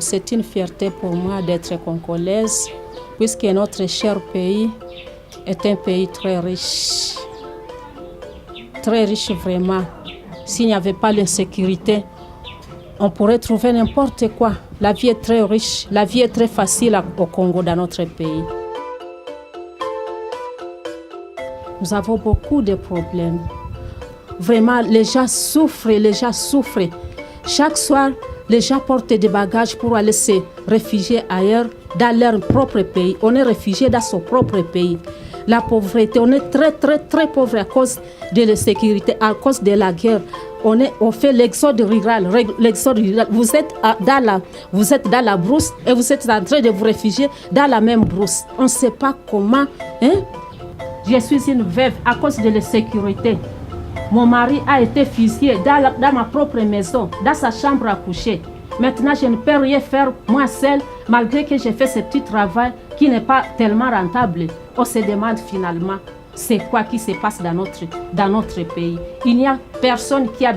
c'est une fierté pour moi d'être congolaise, puisque notre cher pays est un pays très riche vraiment. S'il n'y avait pas l'insécurité, on pourrait trouver n'importe quoi. La vie est très riche, la vie est très facile au Congo, dans notre pays. Nous avons beaucoup de problèmes. Vraiment, les gens souffrent. Chaque soir, les gens portent des bagages pour aller se réfugier ailleurs, dans leur propre pays. On est réfugié dans son propre pays. La pauvreté, on est très pauvre à cause de l'insécurité, à cause de la guerre. On fait l'exode rural. Vous êtes dans la brousse et vous êtes en train de vous réfugier dans la même brousse. On ne sait pas comment. Je suis une veuve à cause de l'insécurité. Mon mari a été fusillé dans ma propre maison, dans sa chambre à coucher. Maintenant, je ne peux rien faire moi seule, malgré que j'ai fait ce petit travail qui n'est pas tellement rentable. On se demande finalement, c'est quoi qui se passe dans notre pays. Il n'y a personne qui a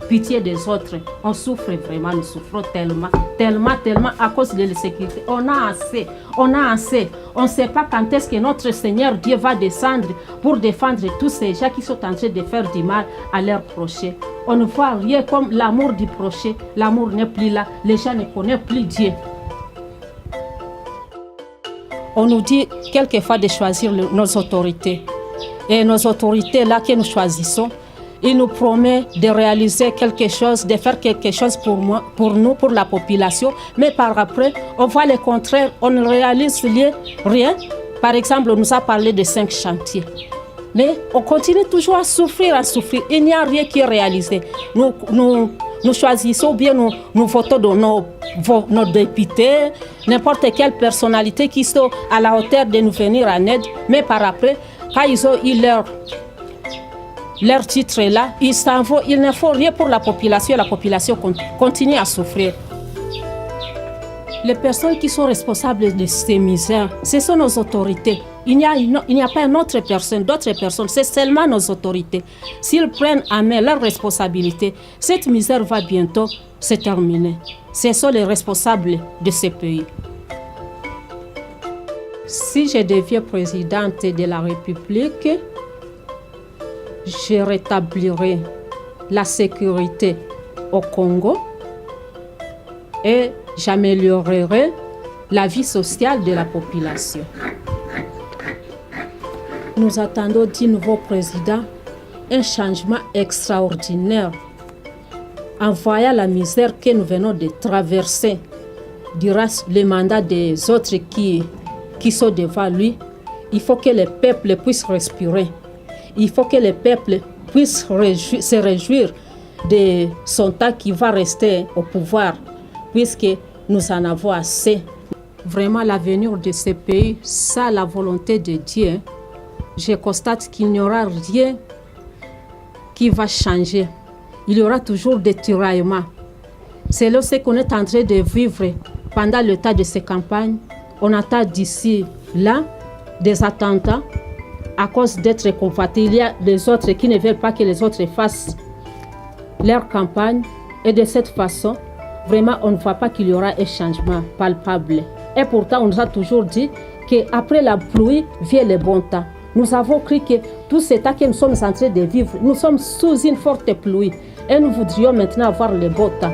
pitié des autres. On souffre vraiment, nous souffrons tellement à cause de l'insécurité. On a assez. On ne sait pas quand est-ce que notre Seigneur Dieu va descendre pour défendre tous ces gens qui sont en train de faire du mal à leur prochain. On ne voit rien comme l'amour du prochain. L'amour n'est plus là. Les gens ne connaissent plus Dieu. On nous dit quelquefois de choisir nos autorités. Et nos autorités là que nous choisissons, ils nous promettent de réaliser quelque chose, de faire quelque chose pour nous, pour la population. Mais par après, on voit le contraire, on ne réalise rien. Par exemple, on nous a parlé de 5 chantiers. Mais on continue toujours à souffrir. Il n'y a rien qui est réalisé. Nous choisissons bien, nous votons de nos députés, n'importe quelle personnalité qui sont à la hauteur de nous venir en aide. Mais par après, quand ils ont eu leur titre là, ils s'en vont, il ne faut rien pour la population continue à souffrir. Les personnes qui sont responsables de ces misères, ce sont nos autorités. Il n'y a pas d'autres personnes, c'est seulement nos autorités. S'ils prennent en main leurs responsabilités, cette misère va bientôt se terminer. Ce sont les responsables de ce pays. Si je deviens présidente de la République, je rétablirai la sécurité au Congo et j'améliorerai la vie sociale de la population. Nous attendons du nouveau président un changement extraordinaire. En voyant la misère que nous venons de traverser durant le mandat des autres qui sont devant lui, il faut que le peuple puisse respirer. Il faut que le peuple puisse se réjouir de son temps qui va rester au pouvoir, puisque nous en avons assez. Vraiment, l'avenir de ce pays, sans la volonté de Dieu, je constate qu'il n'y aura rien qui va changer. Il y aura toujours des tiraillements. C'est là ce qu'on est en train de vivre pendant le temps de ces campagnes. On attend d'ici là des attentats à cause d'être convoités. Il y a des autres qui ne veulent pas que les autres fassent leur campagne. Et de cette façon, vraiment, on ne voit pas qu'il y aura un changement palpable. Et pourtant, on nous a toujours dit qu'après la pluie vient le bon temps. Nous avons cru que tout ce temps que nous sommes en train de vivre, nous sommes sous une forte pluie. Et nous voudrions maintenant avoir le beau temps.